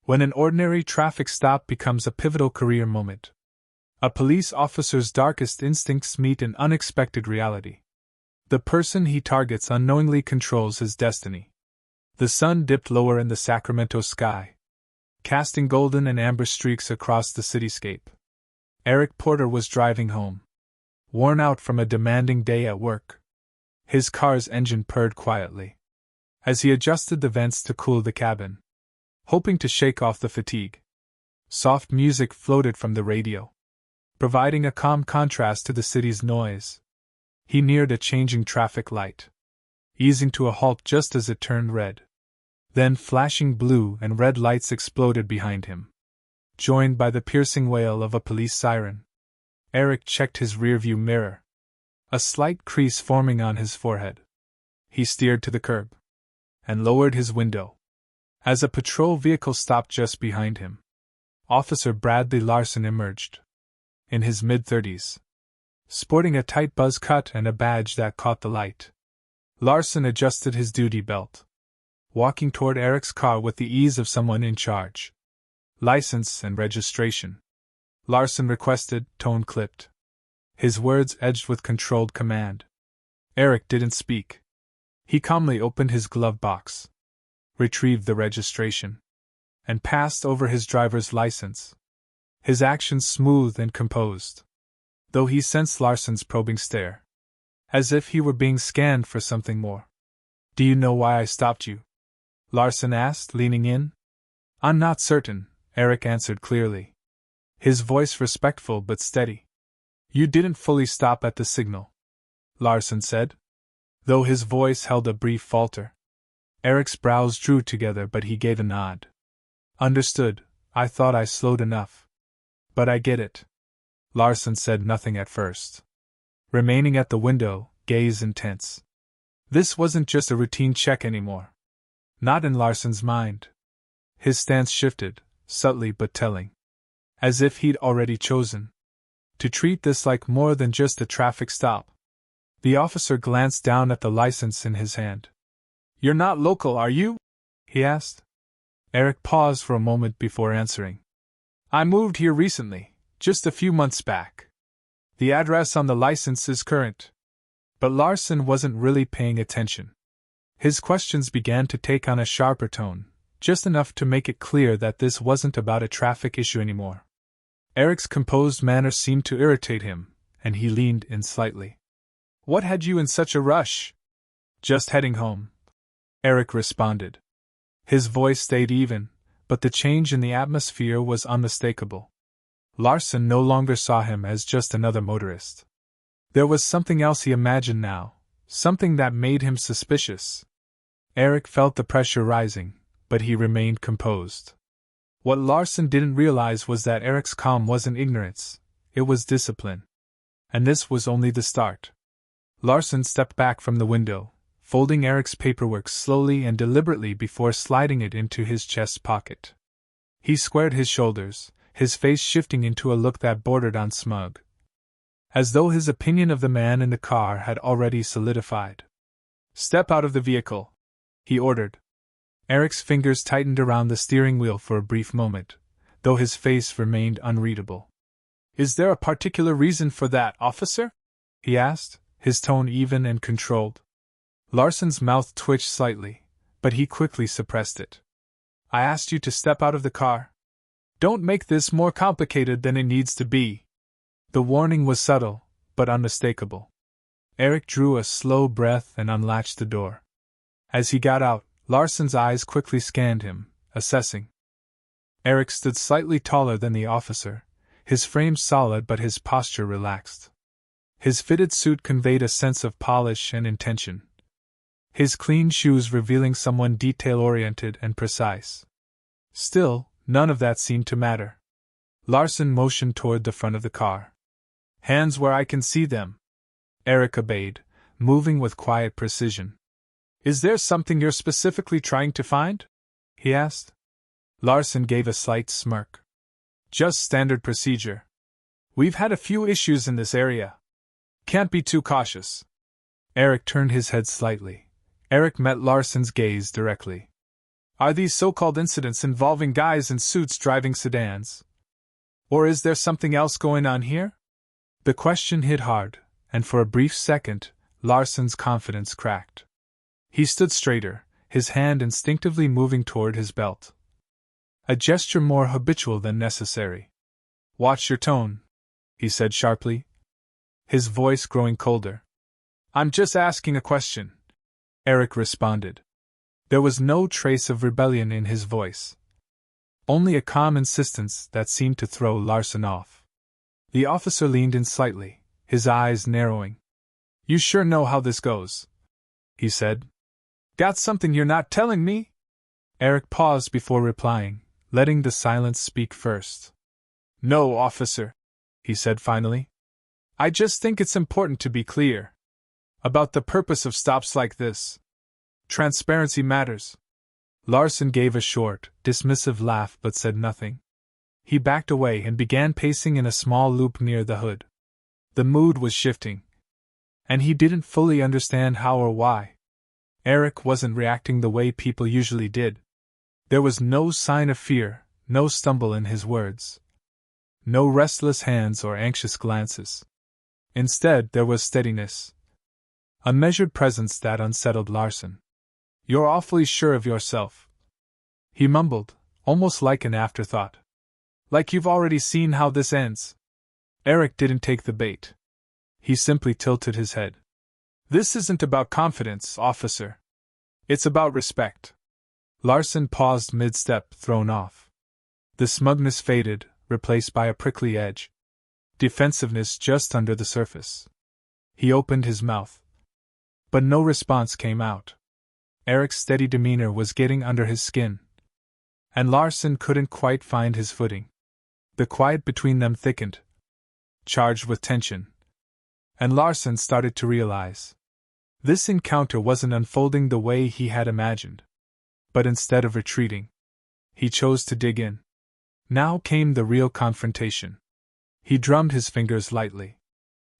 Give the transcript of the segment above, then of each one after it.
When an ordinary traffic stop becomes a pivotal career moment. A police officer's darkest instincts meet an unexpected reality. The person he targets unknowingly controls his destiny. The sun dipped lower in the Sacramento sky, casting golden and amber streaks across the cityscape. Eric Porter was driving home, worn out from a demanding day at work. His car's engine purred quietly as he adjusted the vents to cool the cabin, hoping to shake off the fatigue. Soft music floated from the radio, providing a calm contrast to the city's noise. He neared a changing traffic light, easing to a halt just as it turned red. Then flashing blue and red lights exploded behind him, joined by the piercing wail of a police siren. Eric checked his rearview mirror, a slight crease forming on his forehead. He steered to the curb and lowered his window as a patrol vehicle stopped just behind him. Officer Bradley Larson emerged, in his mid-30s, sporting a tight buzz cut and a badge that caught the light. Larson adjusted his duty belt, walking toward Eric's car with the ease of someone in charge. "License and registration," Larson requested, tone clipped, his words edged with controlled command. Eric didn't speak. He calmly opened his glove box, retrieved the registration, and passed over his driver's license, his actions smooth and composed, though he sensed Larson's probing stare, as if he were being scanned for something more. "Do you know why I stopped you?" Larson asked, leaning in. "I'm not certain," Eric answered clearly, his voice respectful but steady. "You didn't fully stop at the signal," Larson said, though his voice held a brief falter. Eric's brows drew together, but he gave a nod. "Understood, I thought I slowed enough. But I get it." Larson said nothing at first, remaining at the window, gaze intense. This wasn't just a routine check anymore. Not in Larson's mind. His stance shifted, subtly but telling, as if he'd already chosen to treat this like more than just a traffic stop. The officer glanced down at the license in his hand. "You're not local, are you?" he asked. Eric paused for a moment before answering. "I moved here recently, just a few months back. The address on the license is current." But Larson wasn't really paying attention. His questions began to take on a sharper tone, just enough to make it clear that this wasn't about a traffic issue anymore. Eric's composed manner seemed to irritate him, and he leaned in slightly. "What had you in such a rush?" "Just heading home," Eric responded. His voice stayed even, but the change in the atmosphere was unmistakable. Larson no longer saw him as just another motorist. There was something else he imagined now, something that made him suspicious. Eric felt the pressure rising, but he remained composed. What Larson didn't realize was that Eric's calm wasn't ignorance, it was discipline. And this was only the start. Larson stepped back from the window, folding Eric's paperwork slowly and deliberately before sliding it into his chest pocket. He squared his shoulders, his face shifting into a look that bordered on smug, as though his opinion of the man in the car had already solidified. "Step out of the vehicle," he ordered. Eric's fingers tightened around the steering wheel for a brief moment, though his face remained unreadable. "Is there a particular reason for that, officer?" he asked, his tone even and controlled. Larson's mouth twitched slightly, but he quickly suppressed it. "I asked you to step out of the car. Don't make this more complicated than it needs to be." The warning was subtle, but unmistakable. Eric drew a slow breath and unlatched the door. As he got out, Larson's eyes quickly scanned him, assessing. Eric stood slightly taller than the officer, his frame solid but his posture relaxed. His fitted suit conveyed a sense of polish and intention, his clean shoes revealing someone detail-oriented and precise. Still, none of that seemed to matter. Larson motioned toward the front of the car. "Hands where I can see them." Eric obeyed, moving with quiet precision. "Is there something you're specifically trying to find?" he asked. Larson gave a slight smirk. "Just standard procedure. We've had a few issues in this area. Can't be too cautious." Eric turned his head slightly. Eric met Larson's gaze directly. Are these so-called incidents involving guys in suits driving sedans? Or is there something else going on here? The question hit hard, and for a brief second, Larsen's confidence cracked. He stood straighter, his hand instinctively moving toward his belt. A gesture more habitual than necessary. Watch your tone, he said sharply, his voice growing colder. I'm just asking a question, Eric responded. There was no trace of rebellion in his voice. Only a calm insistence that seemed to throw Larsen off. The officer leaned in slightly, his eyes narrowing. You sure know how this goes, he said. Got something you're not telling me? Eric paused before replying, letting the silence speak first. No, officer, he said finally. I just think it's important to be clear about the purpose of stops like this. Transparency matters. Larsen gave a short, dismissive laugh but said nothing. He backed away and began pacing in a small loop near the hood. The mood was shifting, and he didn't fully understand how or why. Eric wasn't reacting the way people usually did. There was no sign of fear, no stumble in his words. No restless hands or anxious glances. Instead, there was steadiness. A measured presence that unsettled Larsen. You're awfully sure of yourself, he mumbled, almost like an afterthought. Like you've already seen how this ends. Eric didn't take the bait. He simply tilted his head. This isn't about confidence, officer. It's about respect. Larsen paused mid-step, thrown off. The smugness faded, replaced by a prickly edge. Defensiveness just under the surface. He opened his mouth. But no response came out. Eric's steady demeanor was getting under his skin. And Larsen couldn't quite find his footing. The quiet between them thickened, charged with tension. And Larsen started to realize. This encounter wasn't unfolding the way he had imagined. But instead of retreating, he chose to dig in. Now came the real confrontation. He drummed his fingers lightly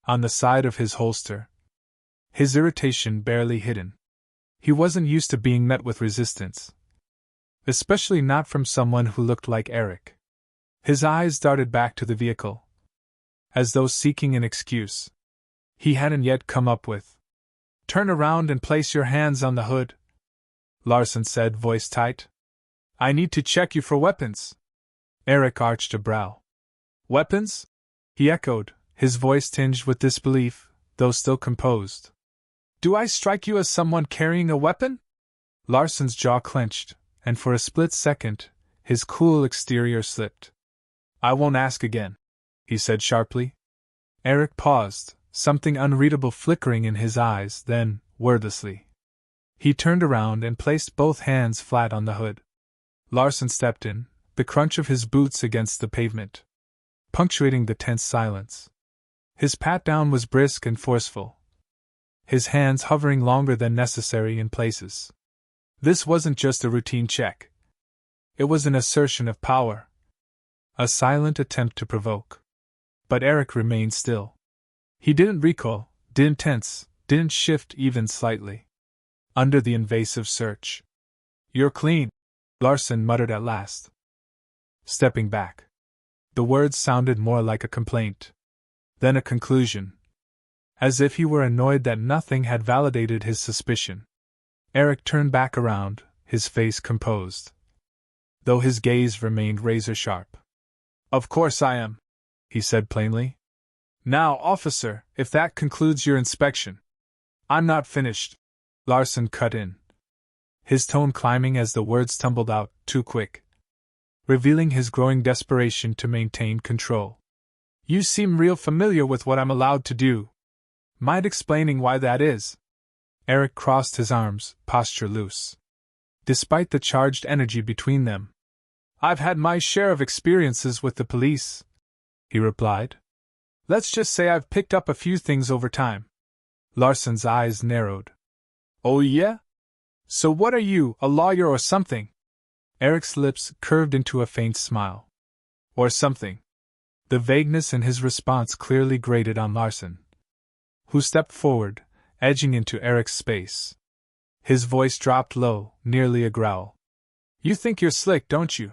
on the side of his holster, his irritation barely hidden. He wasn't used to being met with resistance, especially not from someone who looked like Eric. His eyes darted back to the vehicle, as though seeking an excuse he hadn't yet come up with. Turn around and place your hands on the hood, Larsen said, voice tight. I need to check you for weapons. Eric arched a brow. Weapons? He echoed, his voice tinged with disbelief, though still composed. Do I strike you as someone carrying a weapon? Larsen's jaw clenched, and for a split second, his cool exterior slipped. I won't ask again, he said sharply. Eric paused, something unreadable flickering in his eyes, then, wordlessly, he turned around and placed both hands flat on the hood. Larsen stepped in, the crunch of his boots against the pavement, punctuating the tense silence. His pat-down was brisk and forceful, his hands hovering longer than necessary in places. This wasn't just a routine check. It was an assertion of power. A silent attempt to provoke. But Eric remained still. He didn't recoil, didn't tense, didn't shift even slightly. Under the invasive search. You're clean, Larsen muttered at last, stepping back. The words sounded more like a complaint than a conclusion, as if he were annoyed that nothing had validated his suspicion. Eric turned back around, his face composed, though his gaze remained razor-sharp. Of course I am, he said plainly. Now, officer, if that concludes your inspection. I'm not finished, Larsen cut in, his tone climbing as the words tumbled out, too quick, revealing his growing desperation to maintain control. You seem real familiar with what I'm allowed to do. Mind explaining why that is? Eric crossed his arms, posture loose. Despite the charged energy between them. I've had my share of experiences with the police, he replied. Let's just say I've picked up a few things over time. Larsen's eyes narrowed. Oh yeah? So what are you, a lawyer or something? Eric's lips curved into a faint smile. Or something. The vagueness in his response clearly grated on Larsen, who stepped forward, edging into Eric's space. His voice dropped low, nearly a growl. You think you're slick, don't you?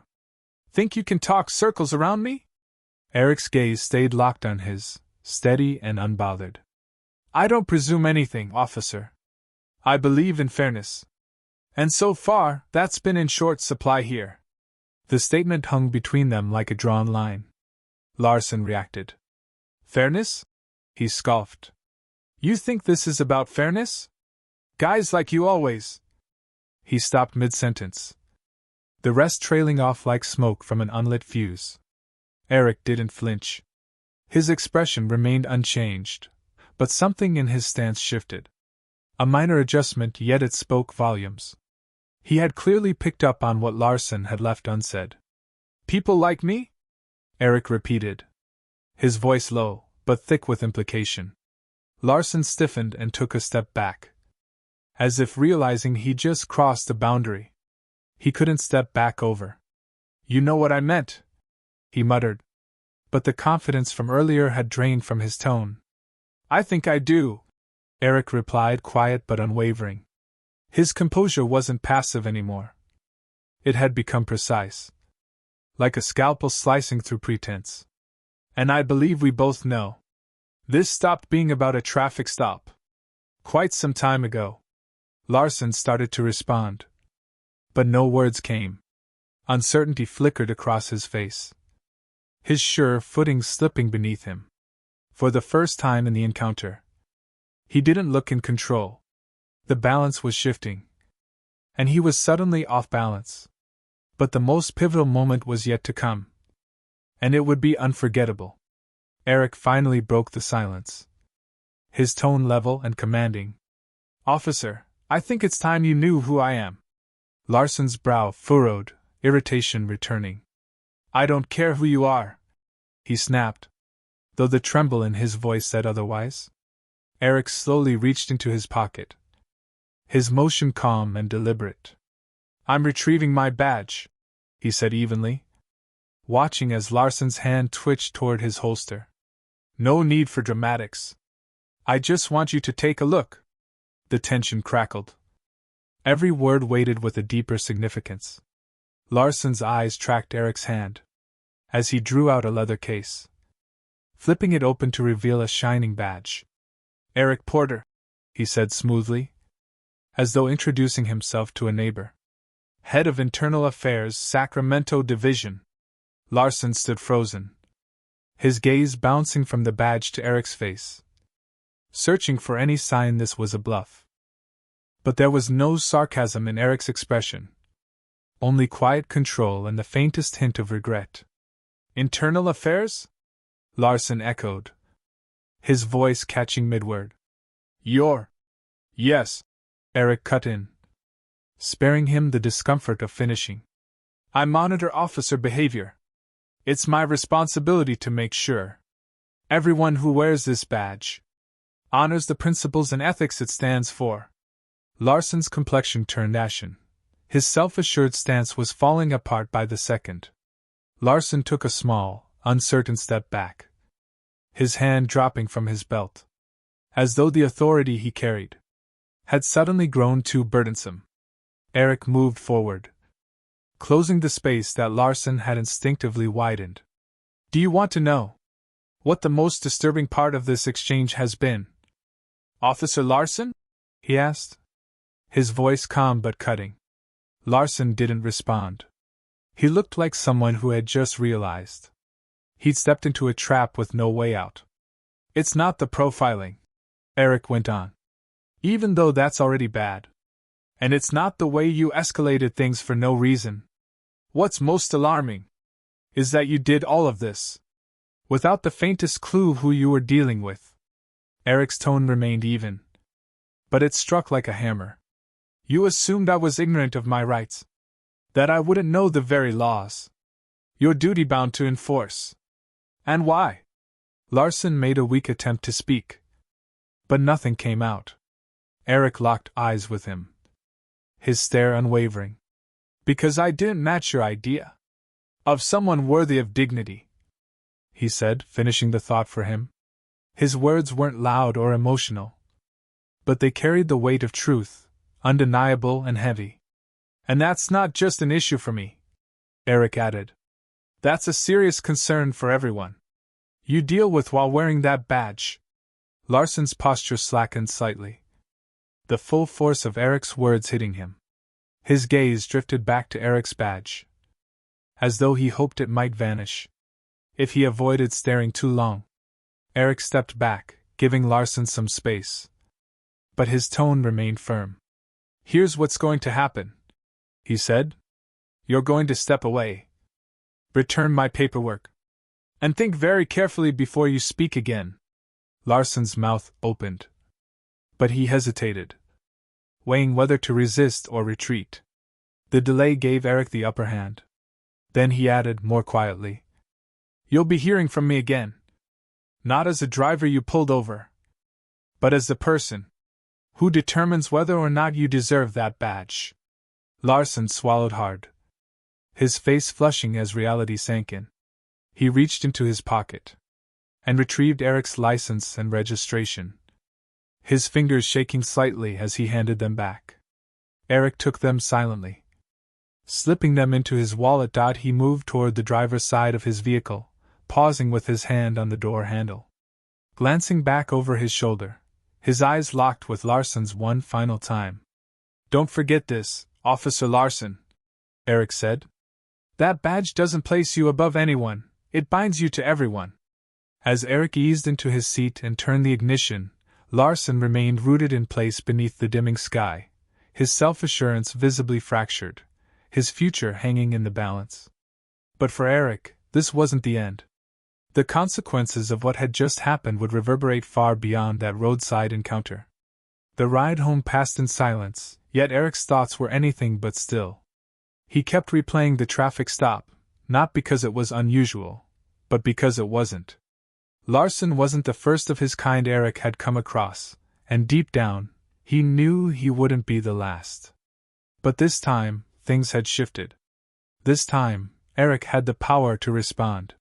Think you can talk circles around me? Eric's gaze stayed locked on his, steady and unbothered. I don't presume anything, officer. I believe in fairness. And so far, that's been in short supply here. The statement hung between them like a drawn line. Larson reacted. Fairness? He scoffed. You think this is about fairness? Guys like you always. He stopped mid-sentence, the rest trailing off like smoke from an unlit fuse. Eric didn't flinch. His expression remained unchanged, but something in his stance shifted. A minor adjustment, yet it spoke volumes. He had clearly picked up on what Larson had left unsaid. People like me? Eric repeated, his voice low, but thick with implication. Larson stiffened and took a step back, as if realizing he just crossed a boundary he couldn't step back over. You know what I meant, he muttered, but the confidence from earlier had drained from his tone. I think I do, Eric replied, quiet but unwavering. His composure wasn't passive anymore. It had become precise, like a scalpel slicing through pretense. And I believe we both know. This stopped being about a traffic stop quite some time ago. Larson started to respond, but no words came. Uncertainty flickered across his face, his sure footing slipping beneath him. For the first time in the encounter, he didn't look in control. The balance was shifting, and he was suddenly off balance. But the most pivotal moment was yet to come, and it would be unforgettable. Eric finally broke the silence, his tone level and commanding. Officer, I think it's time you knew who I am. Larson's brow furrowed, irritation returning. I don't care who you are, he snapped, though the tremble in his voice said otherwise. Eric slowly reached into his pocket, his motion calm and deliberate. I'm retrieving my badge, he said evenly, watching as Larson's hand twitched toward his holster. No need for dramatics. I just want you to take a look. The tension crackled. Every word weighted with a deeper significance. Larson's eyes tracked Eric's hand, as he drew out a leather case, flipping it open to reveal a shining badge. Eric Porter, he said smoothly, as though introducing himself to a neighbor. Head of Internal Affairs, Sacramento Division. Larson stood frozen, his gaze bouncing from the badge to Eric's face, searching for any sign this was a bluff. But there was no sarcasm in Eric's expression, only quiet control and the faintest hint of regret. Internal Affairs? Larson echoed, his voice catching mid-word. Yes, Eric cut in, sparing him the discomfort of finishing. I monitor officer behavior. It's my responsibility to make sure everyone who wears this badge honors the principles and ethics it stands for. Larson's complexion turned ashen. His self-assured stance was falling apart by the second. Larson took a small, uncertain step back, his hand dropping from his belt, as though the authority he carried had suddenly grown too burdensome. Eric moved forward, closing the space that Larson had instinctively widened. Do you want to know what the most disturbing part of this exchange has been, Officer Larson? He asked, his voice calm but cutting. Larson didn't respond. He looked like someone who had just realized he'd stepped into a trap with no way out. It's not the profiling, Eric went on, even though that's already bad. And it's not the way you escalated things for no reason. What's most alarming is that you did all of this without the faintest clue who you were dealing with. Eric's tone remained even, but it struck like a hammer. You assumed I was ignorant of my rights, that I wouldn't know the very laws you're duty-bound to enforce. And why? Larson made a weak attempt to speak, but nothing came out. Eric locked eyes with him, his stare unwavering. Because I didn't match your idea of someone worthy of dignity, he said, finishing the thought for him. His words weren't loud or emotional, but they carried the weight of truth, undeniable and heavy. And that's not just an issue for me, Eric added. That's a serious concern for everyone. You deal with while wearing that badge. Larson's posture slackened slightly, the full force of Eric's words hitting him. His gaze drifted back to Eric's badge, as though he hoped it might vanish if he avoided staring too long. Eric stepped back, giving Larson some space, but his tone remained firm. Here's what's going to happen, he said. You're going to step away, return my paperwork, and think very carefully before you speak again. Larson's mouth opened, but he hesitated, weighing whether to resist or retreat. The delay gave Eric the upper hand. Then he added more quietly, You'll be hearing from me again. Not as a driver you pulled over, but as the person who determines whether or not you deserve that badge. Larson swallowed hard, his face flushing as reality sank in. He reached into his pocket and retrieved Eric's license and registration, his fingers shaking slightly as he handed them back. Eric took them silently. Slipping them into his wallet, he moved toward the driver's side of his vehicle, pausing with his hand on the door handle. Glancing back over his shoulder, his eyes locked with Larson's one final time. Don't forget this, Officer Larson, Eric said. That badge doesn't place you above anyone, it binds you to everyone. As Eric eased into his seat and turned the ignition, Larson remained rooted in place beneath the dimming sky, his self-assurance visibly fractured, his future hanging in the balance. But for Eric, this wasn't the end. The consequences of what had just happened would reverberate far beyond that roadside encounter. The ride home passed in silence, yet Eric's thoughts were anything but still. He kept replaying the traffic stop, not because it was unusual, but because it wasn't. Larson wasn't the first of his kind Eric had come across, and deep down, he knew he wouldn't be the last. But this time, things had shifted. This time, Eric had the power to respond.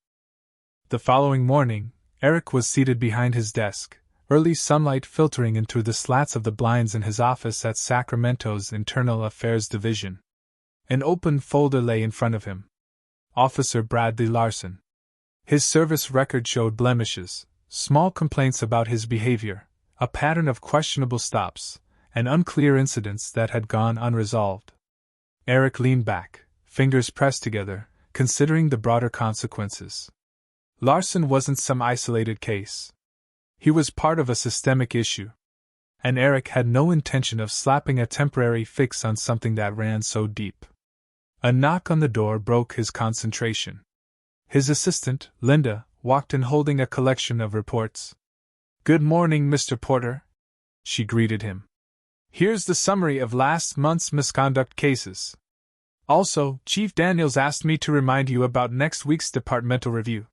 The following morning, Eric was seated behind his desk, early sunlight filtering in through the slats of the blinds in his office at Sacramento's Internal Affairs Division. An open folder lay in front of him. Officer Bradley Larson. His service record showed blemishes, small complaints about his behavior, a pattern of questionable stops, and unclear incidents that had gone unresolved. Eric leaned back, fingers pressed together, considering the broader consequences. Larson wasn't some isolated case. He was part of a systemic issue. And Eric had no intention of slapping a temporary fix on something that ran so deep. A knock on the door broke his concentration. His assistant, Linda, walked in holding a collection of reports. "Good morning, Mr. Porter," she greeted him. "Here's the summary of last month's misconduct cases. Also, Chief Daniels asked me to remind you about next week's departmental review."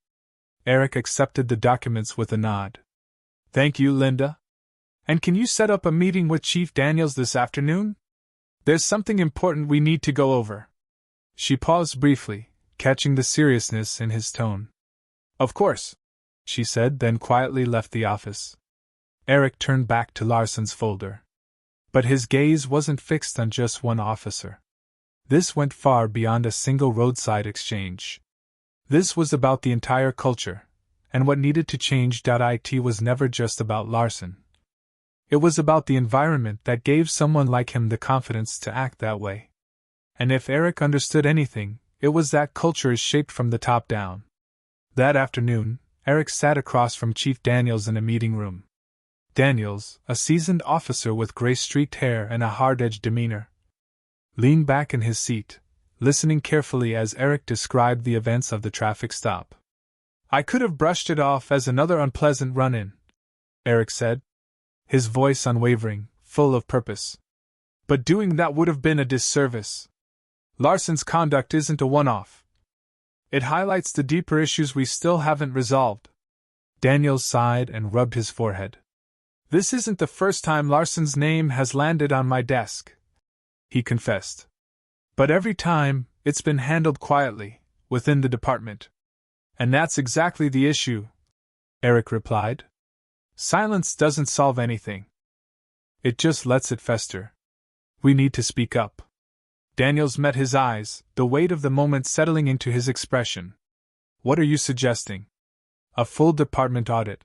Eric accepted the documents with a nod. "Thank you, Linda. And can you set up a meeting with Chief Daniels this afternoon? There's something important we need to go over." She paused briefly, catching the seriousness in his tone. "Of course," she said, then quietly left the office. Eric turned back to Larson's folder. But his gaze wasn't fixed on just one officer. This went far beyond a single roadside exchange. This was about the entire culture, and what needed to change. It was never just about Larson. It was about the environment that gave someone like him the confidence to act that way. And if Eric understood anything, it was that culture is shaped from the top down. That afternoon, Eric sat across from Chief Daniels in a meeting room. Daniels, a seasoned officer with gray-streaked hair and a hard-edged demeanor, leaned back in his seat, listening carefully as Eric described the events of the traffic stop. "I could have brushed it off as another unpleasant run-in," Eric said, his voice unwavering, full of purpose. "But doing that would have been a disservice. Larson's conduct isn't a one-off. It highlights the deeper issues we still haven't resolved." Daniels sighed and rubbed his forehead. "This isn't the first time Larson's name has landed on my desk," he confessed. "But every time, it's been handled quietly, within the department." "And that's exactly the issue," Eric replied. "Silence doesn't solve anything. It just lets it fester. We need to speak up." Daniels met his eyes, the weight of the moment settling into his expression. What are you suggesting? A full department audit.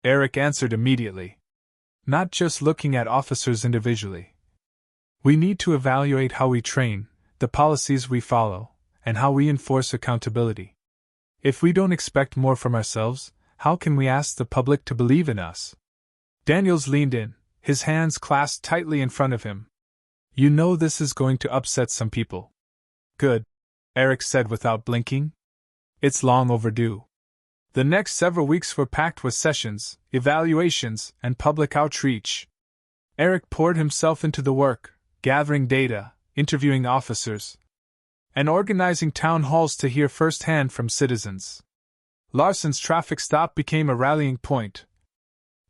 Eric answered immediately. Not just looking at officers individually. We need to evaluate how we train, the policies we follow, and how we enforce accountability. If we don't expect more from ourselves, how can we ask the public to believe in us? Daniels leaned in, his hands clasped tightly in front of him. You know this is going to upset some people. Good, Eric said without blinking. It's long overdue. The next several weeks were packed with sessions, evaluations, and public outreach. Eric poured himself into the work, gathering data, interviewing officers, and organizing town halls to hear firsthand from citizens. Larson's traffic stop became a rallying point,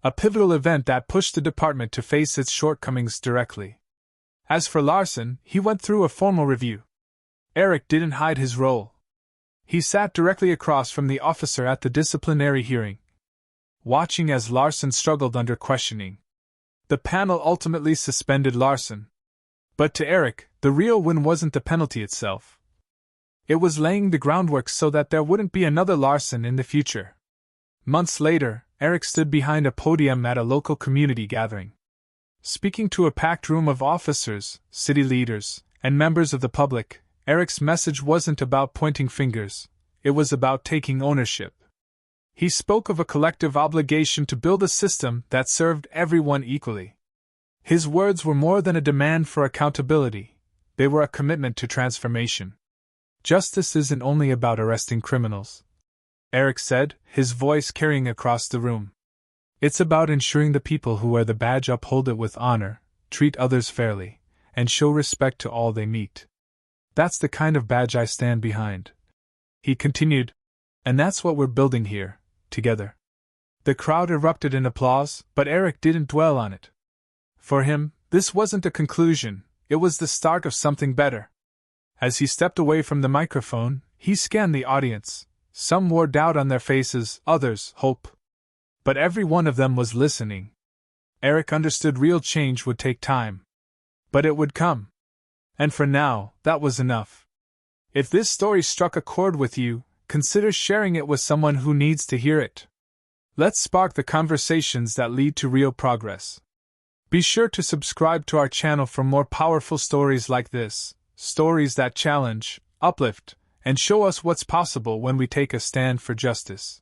a pivotal event that pushed the department to face its shortcomings directly. As for Larson, he went through a formal review. Eric didn't hide his role. He sat directly across from the officer at the disciplinary hearing, watching as Larson struggled under questioning. The panel ultimately suspended Larson. But to Eric, the real win wasn't the penalty itself. It was laying the groundwork so that there wouldn't be another Larson in the future. Months later, Eric stood behind a podium at a local community gathering. Speaking to a packed room of officers, city leaders, and members of the public, Eric's message wasn't about pointing fingers, it was about taking ownership. He spoke of a collective obligation to build a system that served everyone equally. His words were more than a demand for accountability, they were a commitment to transformation. Justice isn't only about arresting criminals, Eric said, his voice carrying across the room. It's about ensuring the people who wear the badge uphold it with honor, treat others fairly, and show respect to all they meet. That's the kind of badge I stand behind. He continued, and that's what we're building here, together. The crowd erupted in applause, but Eric didn't dwell on it. For him, this wasn't a conclusion, it was the start of something better. As he stepped away from the microphone, he scanned the audience. Some wore doubt on their faces, others, hope. But every one of them was listening. Eric understood real change would take time. But it would come. And for now, that was enough. If this story struck a chord with you, consider sharing it with someone who needs to hear it. Let's spark the conversations that lead to real progress. Be sure to subscribe to our channel for more powerful stories like this, stories that challenge, uplift, and show us what's possible when we take a stand for justice.